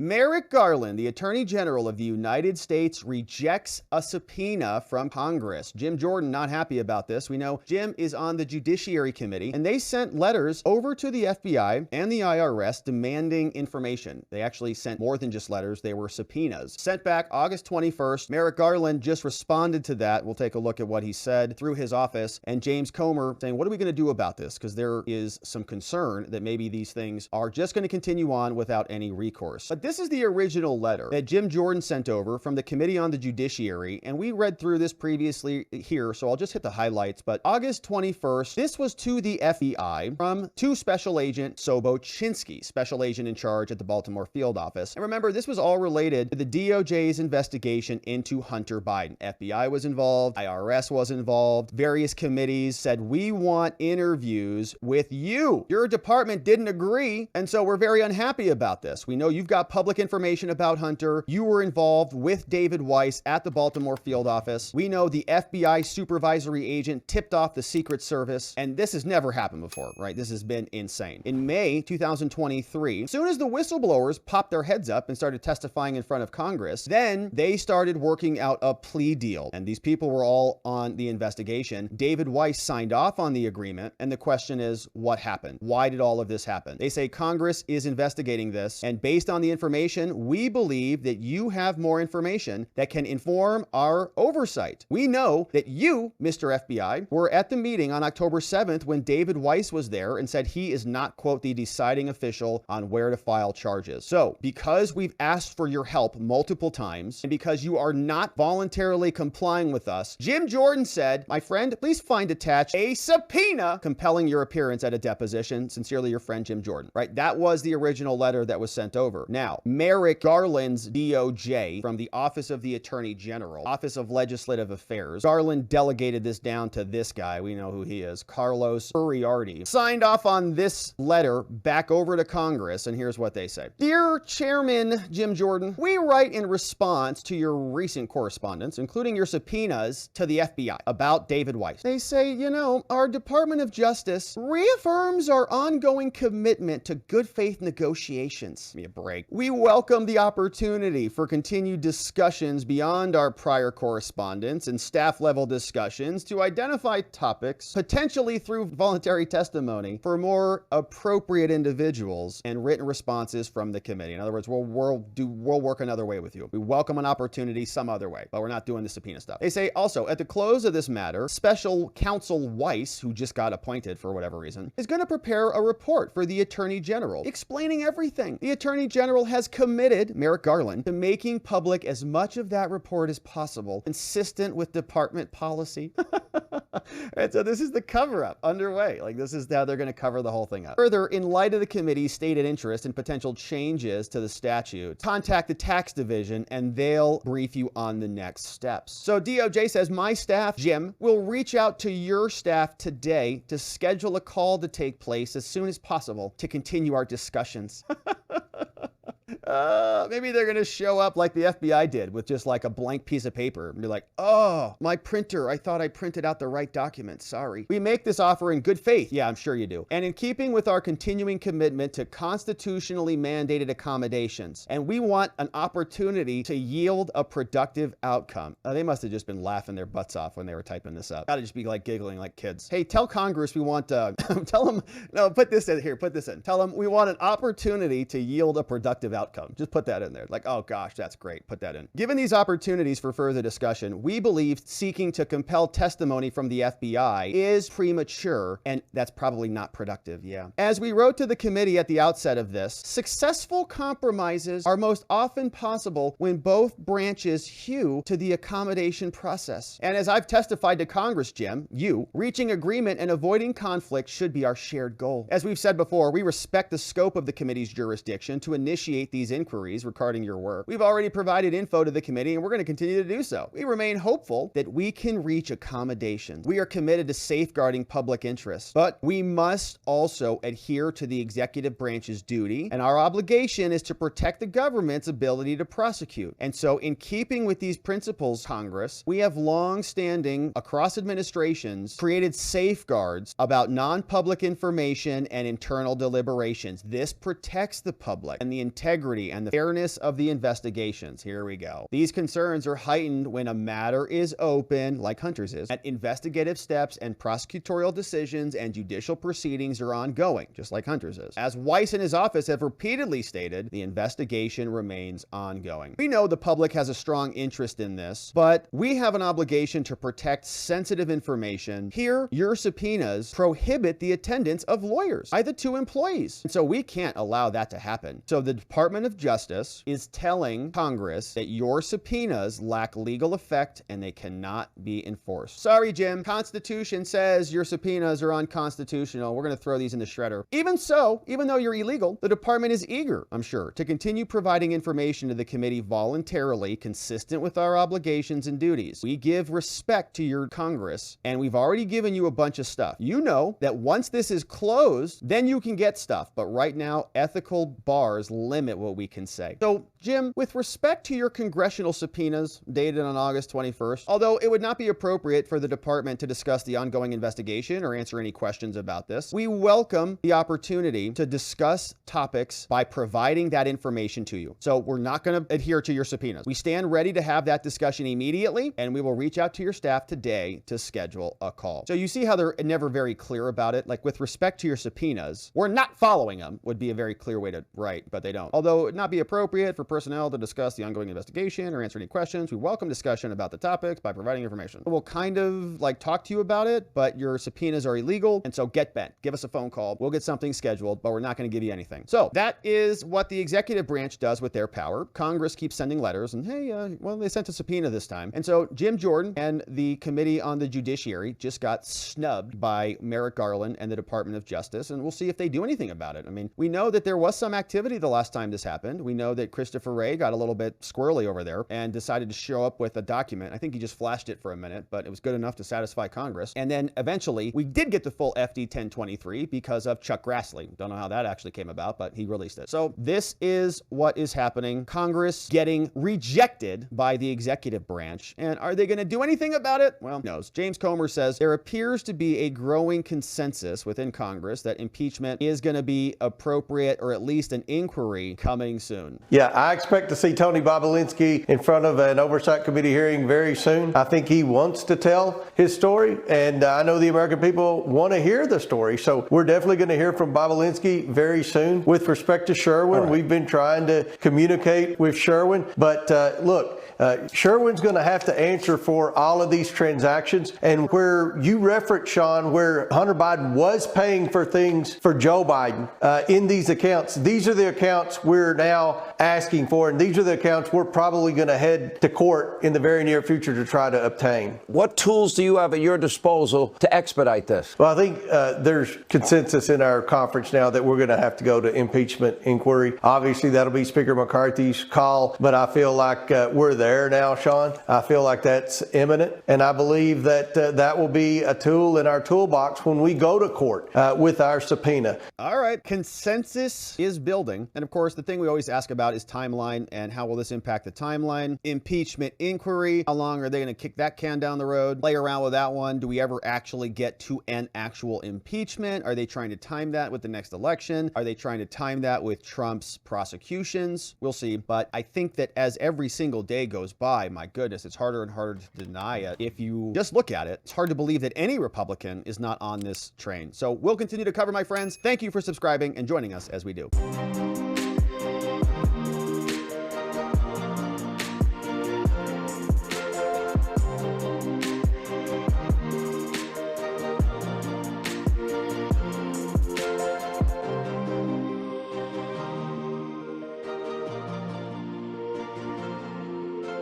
Merrick Garland, the Attorney General of the United States, rejects a subpoena from Congress. Jim Jordan not happy about this. We know Jim is on the Judiciary Committee, and they sent letters over to the FBI and the IRS demanding information. They actually sent more than just letters. They were subpoenas. Sent back August 21st. Merrick Garland just responded to that. We'll take a look at what he said through his office. And James Comer saying, what are we going to do about this? Because there is some concern that maybe these things are just going to continue on without any recourse. But this is the original letter that Jim Jordan sent over from the Committee on the Judiciary. And we read through this previously here, so I'll just hit the highlights. But August 21st, this was to the FBI to Special Agent Sobochinski, Special Agent in charge at the Baltimore field office. And remember, this was all related to the DOJ's investigation into Hunter Biden. FBI was involved, IRS was involved, various committees said, we want interviews with you. Your department didn't agree, and so we're very unhappy about this. We know you've got public information about Hunter. You were involved with David Weiss at the Baltimore field office. We know the FBI supervisory agent tipped off the Secret Service, and this has never happened before, right? This has been insane. In May 2023, as soon as the whistleblowers popped their heads up and started testifying in front of Congress, then they started working out a plea deal. And these people were all on the investigation. David Weiss signed off on the agreement. And the question is, what happened? Why did all of this happen? They say Congress is investigating this. And based on the information, we believe that you have more information that can inform our oversight. We know that you, Mr. FBI, were at the meeting on October 7th when David Weiss was there and said he is not, quote, the deciding official on where to file charges. So because we've asked for your help multiple times and because you are not voluntarily complying with us, Jim Jordan said, my friend, please find attached a subpoena compelling your appearance at a deposition. Sincerely, your friend, Jim Jordan, right? That was the original letter that was sent over. Now, Merrick Garland's DOJ from the Office of the Attorney General, Office of Legislative Affairs, Garland delegated this down to this guy. We know who he is, Carlos Uriarte, signed off on this letter back over to Congress. And here's what they say. Dear Chairman Jim Jordan, we write in response to your recent correspondence, including your subpoenas to the FBI about David Weiss. They say, you know, our Department of Justice reaffirms our ongoing commitment to good faith negotiations. Give me a break. We welcome the opportunity for continued discussions beyond our prior correspondence and staff level discussions to identify topics, potentially through voluntary testimony, for more appropriate individuals and written responses from the committee. In other words, we'll work another way with you. We welcome an opportunity some other way, but we're not doing the subpoena stuff. They say also, at the close of this matter, Special Counsel Weiss, who just got appointed for whatever reason, is going to prepare a report for the Attorney General explaining everything. The Attorney General has committed, Merrick Garland, to making public as much of that report as possible, consistent with department policy. And so this is the cover-up underway. Like, this is how they're going to cover the whole thing up. Further, in light of the committee's stated interest in potential changes to the statute, contact the tax division and they'll brief you on the next steps. So DOJ says, my staff, Jim, will reach out to your staff today to schedule a call to take place as soon as possible to continue our discussions. Maybe they're going to show up like the FBI did with just like a blank piece of paper and be like, oh, my printer, I thought I printed out the right document. Sorry. We make this offer in good faith. Yeah, I'm sure you do. And in keeping with our continuing commitment to constitutionally mandated accommodations. And we want an opportunity to yield a productive outcome. They must have just been laughing their butts off when they were typing this up. Gotta just be like giggling like kids. Hey, tell Congress we want, tell them, no, put this in here, put this in. Tell them we want an opportunity to yield a productive outcome. Just put that in there. Like, oh gosh, that's great. Put that in. Given these opportunities for further discussion, we believe seeking to compel testimony from the FBI is premature, and that's probably not productive. Yeah. As we wrote to the committee at the outset of this, successful compromises are most often possible when both branches hew to the accommodation process. And as I've testified to Congress, Jim, reaching agreement and avoiding conflict should be our shared goal. As we've said before, we respect the scope of the committee's jurisdiction to initiate these inquiries regarding your work. We've already provided info to the committee, and we're going to continue to do so. We remain hopeful that we can reach accommodations. We are committed to safeguarding public interest, but we must also adhere to the executive branch's duty, and our obligation is to protect the government's ability to prosecute. And so in keeping with these principles, Congress, we have long-standing, across administrations, created safeguards about non-public information and internal deliberations. This protects the public and the integrity integrity and the fairness of the investigations. Here we go. These concerns are heightened when a matter is open, like Hunter's is, and investigative steps and prosecutorial decisions and judicial proceedings are ongoing, just like Hunter's is. As Weiss and his office have repeatedly stated, the investigation remains ongoing. We know the public has a strong interest in this, but we have an obligation to protect sensitive information. Here, your subpoenas prohibit the attendance of lawyers by the two employees, and so we can't allow that to happen. So the Department of Justice is telling Congress that your subpoenas lack legal effect and they cannot be enforced. Sorry, Jim. Constitution says your subpoenas are unconstitutional. We're going to throw these in the shredder. Even so, even though you're illegal, the department is eager, I'm sure, to continue providing information to the committee voluntarily, consistent with our obligations and duties. We give respect to your Congress, and we've already given you a bunch of stuff. You know that once this is closed, then you can get stuff. But right now, ethical bars limit what we can say. So, Jim, with respect to your congressional subpoenas dated on August 21st, although it would not be appropriate for the department to discuss the ongoing investigation or answer any questions about this, we welcome the opportunity to discuss topics by providing that information to you. So we're not going to adhere to your subpoenas. We stand ready to have that discussion immediately, and we will reach out to your staff today to schedule a call. So you see how they're never very clear about it? Like, with respect to your subpoenas, we're not following them would be a very clear way to write, but they don't. Although it not be appropriate for personnel to discuss the ongoing investigation or answer any questions, we welcome discussion about the topics by providing information. We'll kind of like talk to you about it, but your subpoenas are illegal, and so get bent. Give us a phone call. We'll get something scheduled, but we're not going to give you anything. So that is what the executive branch does with their power. Congress keeps sending letters, and hey, well, they sent a subpoena this time. And so Jim Jordan and the Committee on the Judiciary just got snubbed by Merrick Garland and the Department of Justice, and we'll see if they do anything about it. I mean, we know that there was some activity the last time this happened. We know that Christopher Wray got a little bit squirrely over there and decided to show up with a document. I think he just flashed it for a minute, but it was good enough to satisfy Congress. And then eventually we did get the full FD 1023 because of Chuck Grassley. Don't know how that actually came about, but he released it. So this is what is happening. Congress getting rejected by the executive branch. And are they going to do anything about it? Well, who knows? James Comer says there appears to be a growing consensus within Congress that impeachment is going to be appropriate, or at least an inquiry coming soon. Yeah, I expect to see Tony Bobulinski in front of an oversight committee hearing very soon. I think he wants to tell his story, and I know the American people want to hear the story. So we're definitely going to hear from Bobulinski very soon. With respect to Sherwin, we've been trying to communicate with Sherwin, but look, Sherwin's going to have to answer for all of these transactions. And where you reference, Sean, where Hunter Biden was paying for things for Joe Biden in these accounts, these are the accounts we're now asking for, and these are the accounts we're probably going to head to court in the very near future to try to obtain. What tools do you have at your disposal to expedite this? Well, I think there's consensus in our conference now that we're going to have to go to impeachment inquiry. Obviously, that'll be Speaker McCarthy's call, but I feel like we're there now, Sean. I feel like that's imminent, and I believe that that will be a tool in our toolbox when we go to court with our subpoena. All right, consensus is building, and of course, the thing we always ask about is timeline, and how will this impact the timeline? Impeachment inquiry, how long are they going to kick that can down the road? Play around with that one. Do we ever actually get to an actual impeachment? Are they trying to time that with the next election? Are they trying to time that with Trump's prosecutions? We'll see, but I think that as every single day goes by, my goodness, it's harder and harder to deny it. If you just look at it, it's hard to believe that any Republican is not on this train. So we'll continue to cover, my friends. Thank you for subscribing and joining us as we do.